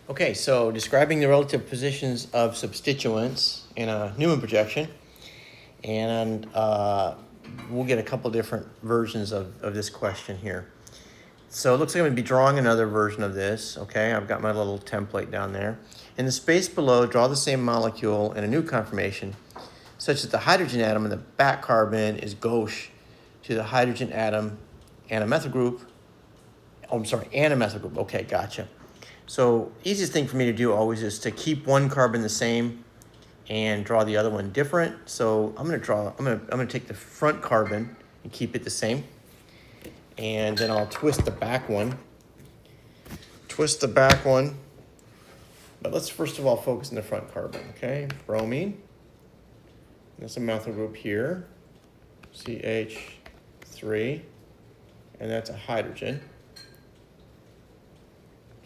Okay, so describing the relative positions of substituents in a Newman projection, and we'll get a couple different versions of this question here. So it looks like I'm going to be drawing another version of this, okay? I've got my little template down there. In the space below, draw the same molecule in a new conformation such that the hydrogen atom in the back carbon is gauche to the hydrogen atom and a methyl group. Oh, I'm sorry, and a methyl group. Okay, gotcha. So easiest thing for me to do always is to keep one carbon the same and draw the other one different. So I'm gonna take the front carbon and keep it the same. And then I'll twist the back one. But let's first of all focus on the front carbon, okay? Bromine. That's a methyl group here, CH3, and that's a hydrogen.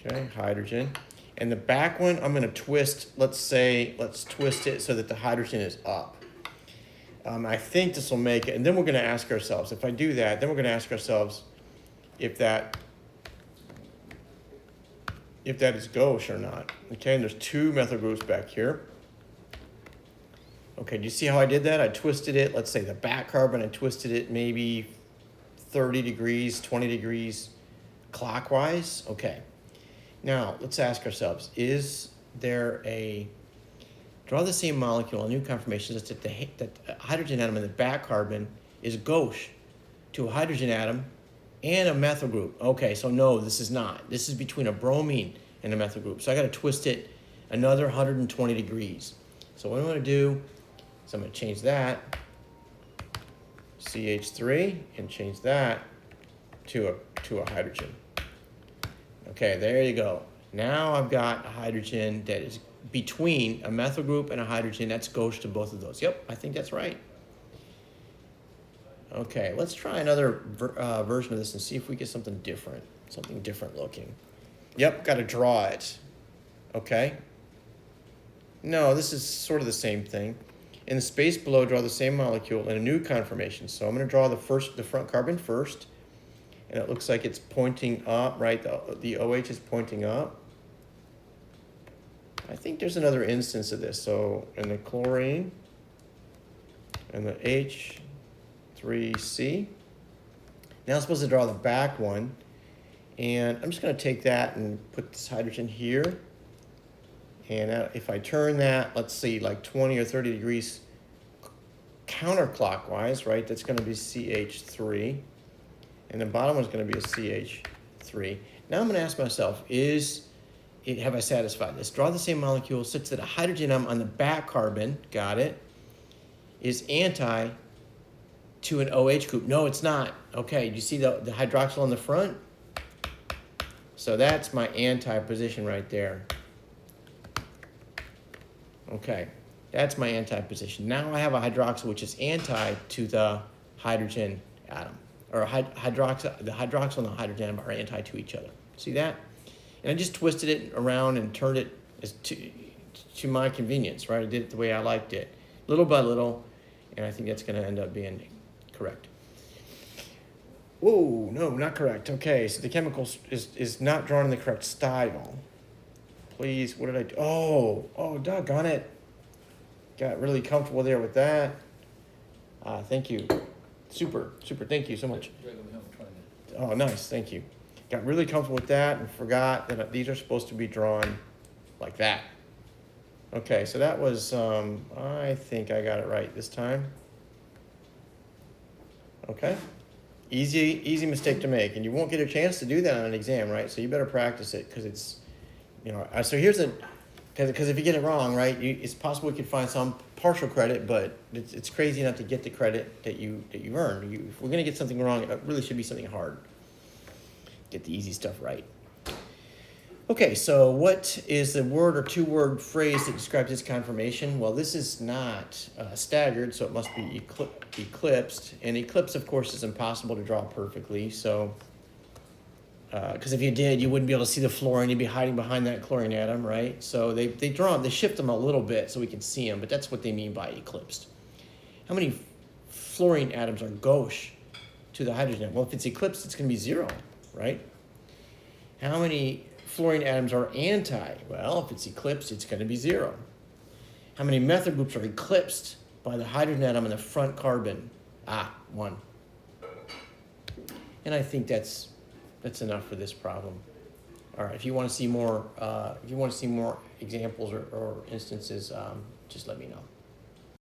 Okay, hydrogen. And the back one, I'm going to twist, let's twist it so that the hydrogen is up. I think this will make it, and then we're going to ask ourselves, if I do that, then we're going to ask ourselves if that is gauche or not. Okay, and there's two methyl groups back here. Okay, do you see how I did that? I twisted it, let's say the back carbon, I twisted it maybe 30 degrees, 20 degrees clockwise. Okay. Now, let's ask ourselves, is there draw the same molecule, a new conformation, such that the hydrogen atom in the back carbon is gauche to a hydrogen atom and a methyl group. Okay, so no, this is not. This is between a bromine and a methyl group. So I got to twist it another 120 degrees. So what I'm going to do is I'm going to change that, CH3, and change that to a hydrogen. Okay, there you go. Now I've got a hydrogen that is between a methyl group and a hydrogen. That's gauche to both of those. Yep, I think that's right. Okay, let's try another version of this and see if we get something different looking. Yep, got to draw it. Okay. No, this is sort of the same thing. In the space below, draw the same molecule in a new conformation. So I'm going to draw the front carbon first. And it looks like it's pointing up, right? The OH is pointing up. I think there's another instance of this. So in the chlorine and the H3C. Now I'm supposed to draw the back one. And I'm just going to take that and put this hydrogen here. And if I turn that, let's see, like 20 or 30 degrees counterclockwise, right? That's going to be CH3. And the bottom one's going to be a CH3. Now I'm going to ask myself, have I satisfied this? Draw the same molecule such that a hydrogen atom on the back carbon, got it, is anti to an OH group. No, it's not. Okay, do you see the hydroxyl on the front? So that's my anti position right there. Okay, that's my anti position. Now I have a hydroxyl which is anti to the hydrogen atom. Or the hydroxyl and the hydrogen atom are anti to each other. See that? And I just twisted it around and turned it to my convenience, right? I did it the way I liked it, little by little, and I think that's going to end up being correct. Whoa, no, not correct. Okay, so the chemical is not drawn in the correct style. Please, what did I do? Oh, doggone it. Got really comfortable there with that. Thank you. Super, thank you so much. Oh, nice, thank you. Got really comfortable with that and forgot that these are supposed to be drawn like that. Okay, so that was, I think I got it right this time. Okay, easy mistake to make, and you won't get a chance to do that on an exam, right? So you better practice it, because it's, so here's because if you get it wrong, right, it's possible you could find some partial credit, but it's crazy not to get the credit that you've earned. If we're going to get something wrong, it really should be something hard. Get the easy stuff right. Okay, so what is the word or two-word phrase that describes this conformation? Well, this is not staggered, so it must be eclipsed. And eclipse, of course, is impossible to draw perfectly, so because if you did, you wouldn't be able to see the fluorine. You'd be hiding behind that chlorine atom, right? So they shift them a little bit so we can see them, but that's what they mean by eclipsed. How many fluorine atoms are gauche to the hydrogen atom? Well, if it's eclipsed, it's going to be 0, right? How many fluorine atoms are anti? Well, if it's eclipsed, it's going to be 0. How many methyl groups are eclipsed by the hydrogen atom in the front carbon? 1. And I think that's enough for this problem. All right, if you want to see more examples or instances, just let me know.